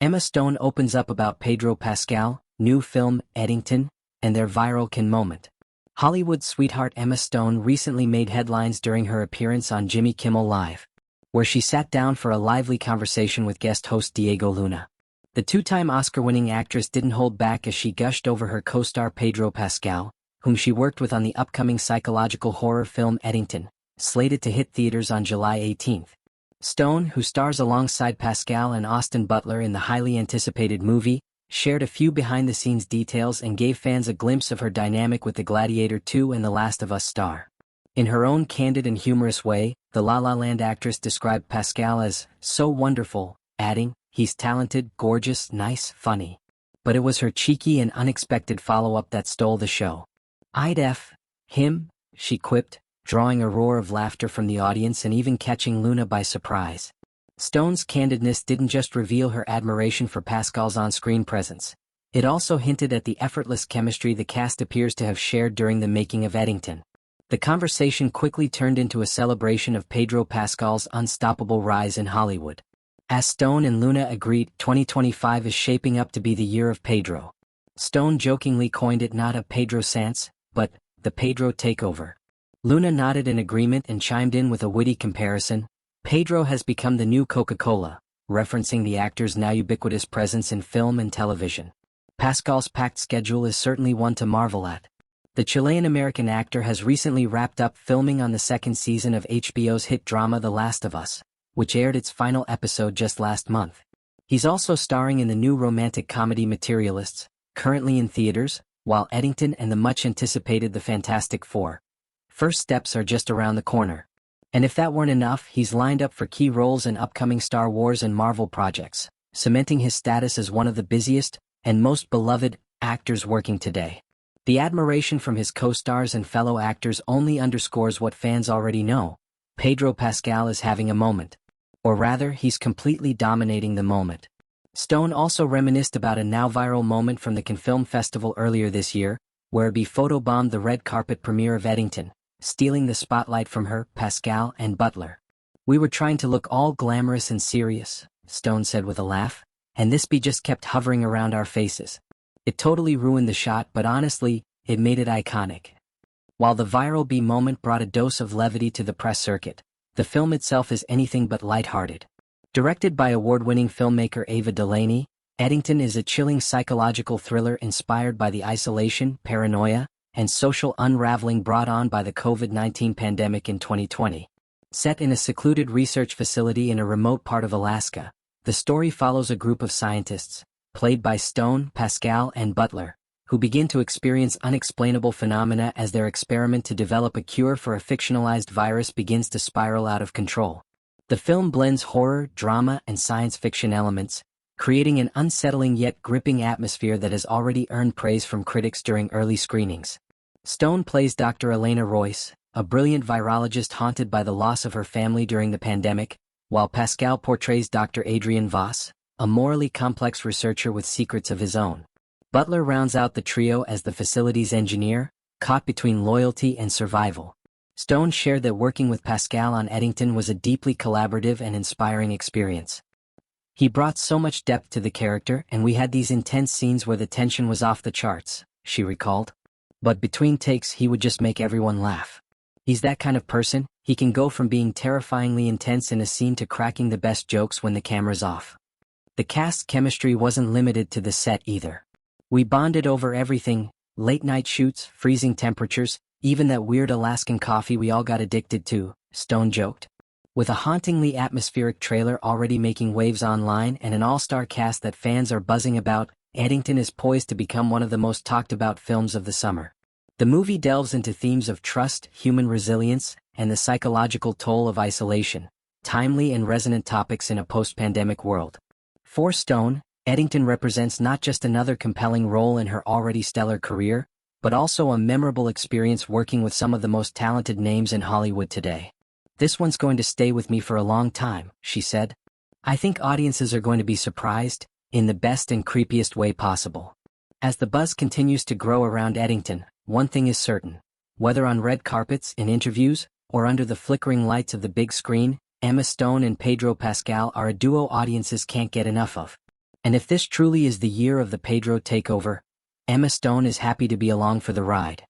Emma Stone opens up about Pedro Pascal, new film, Eddington, and their viral kin moment. Hollywood sweetheart Emma Stone recently made headlines during her appearance on Jimmy Kimmel Live, where she sat down for a lively conversation with guest host Diego Luna. The two-time Oscar-winning actress didn't hold back as she gushed over her co-star Pedro Pascal, whom she worked with on the upcoming psychological horror film Eddington, slated to hit theaters on July 18. Stone, who stars alongside Pascal and Austin Butler in the highly anticipated movie, shared a few behind-the-scenes details and gave fans a glimpse of her dynamic with the Gladiator 2 and The Last of Us star. In her own candid and humorous way, the La La Land actress described Pascal as so wonderful, adding, "He's talented, gorgeous, nice, funny." But it was her cheeky and unexpected follow-up that stole the show. "I'd F him," she quipped, drawing a roar of laughter from the audience and even catching Luna by surprise. Stone's candidness didn't just reveal her admiration for Pascal's on-screen presence. It also hinted at the effortless chemistry the cast appears to have shared during the making of Eddington. The conversation quickly turned into a celebration of Pedro Pascal's unstoppable rise in Hollywood. As Stone and Luna agreed, 2025 is shaping up to be the year of Pedro. Stone jokingly coined it not a Pedro-ssance, but the Pedro takeover. Luna nodded in agreement and chimed in with a witty comparison. Pedro has become the new Coca-Cola, referencing the actor's now ubiquitous presence in film and television. Pascal's packed schedule is certainly one to marvel at. The Chilean-American actor has recently wrapped up filming on the second season of HBO's hit drama The Last of Us, which aired its final episode just last month. He's also starring in the new romantic comedy Materialists, currently in theaters, while Eddington and the much-anticipated The Fantastic Four. First steps are just around the corner. And if that weren't enough, he's lined up for key roles in upcoming Star Wars and Marvel projects, cementing his status as one of the busiest and most beloved actors working today. The admiration from his co-stars and fellow actors only underscores what fans already know. Pedro Pascal is having a moment. Or rather, he's completely dominating the moment. Stone also reminisced about a now-viral moment from the Cannes Film Festival earlier this year, where he photobombed the red carpet premiere of Eddington, stealing the spotlight from her, Pascal, and Butler. "We were trying to look all glamorous and serious," Stone said with a laugh, "and this bee just kept hovering around our faces. It totally ruined the shot, but honestly, it made it iconic." While the viral bee moment brought a dose of levity to the press circuit, the film itself is anything but lighthearted. Directed by award-winning filmmaker Ava Delaney, Eddington is a chilling psychological thriller inspired by the isolation, paranoia, and social unraveling brought on by the COVID-19 pandemic in 2020. Set in a secluded research facility in a remote part of Alaska, the story follows a group of scientists, played by Stone, Pascal, and Butler, who begin to experience unexplainable phenomena as their experiment to develop a cure for a fictionalized virus begins to spiral out of control. The film blends horror, drama, and science fiction elements, creating an unsettling yet gripping atmosphere that has already earned praise from critics during early screenings. Stone plays Dr. Elena Royce, a brilliant virologist haunted by the loss of her family during the pandemic, while Pascal portrays Dr. Adrian Voss, a morally complex researcher with secrets of his own. Butler rounds out the trio as the facility's engineer, caught between loyalty and survival. Stone shared that working with Pascal on Eddington was a deeply collaborative and inspiring experience. "He brought so much depth to the character, and we had these intense scenes where the tension was off the charts," she recalled. "But between takes he would just make everyone laugh. He's that kind of person. He can go from being terrifyingly intense in a scene to cracking the best jokes when the camera's off." The cast's chemistry wasn't limited to the set either. "We bonded over everything, late-night shoots, freezing temperatures, even that weird Alaskan coffee we all got addicted to," Stone joked. With a hauntingly atmospheric trailer already making waves online and an all-star cast that fans are buzzing about, Eddington is poised to become one of the most talked-about films of the summer. The movie delves into themes of trust, human resilience, and the psychological toll of isolation, timely and resonant topics in a post-pandemic world. For Stone, Eddington represents not just another compelling role in her already stellar career, but also a memorable experience working with some of the most talented names in Hollywood today. "This one's going to stay with me for a long time," she said. "I think audiences are going to be surprised, in the best and creepiest way possible." As the buzz continues to grow around Eddington, one thing is certain. Whether on red carpets, in interviews, or under the flickering lights of the big screen, Emma Stone and Pedro Pascal are a duo audiences can't get enough of. And if this truly is the year of the Pedro takeover, Emma Stone is happy to be along for the ride.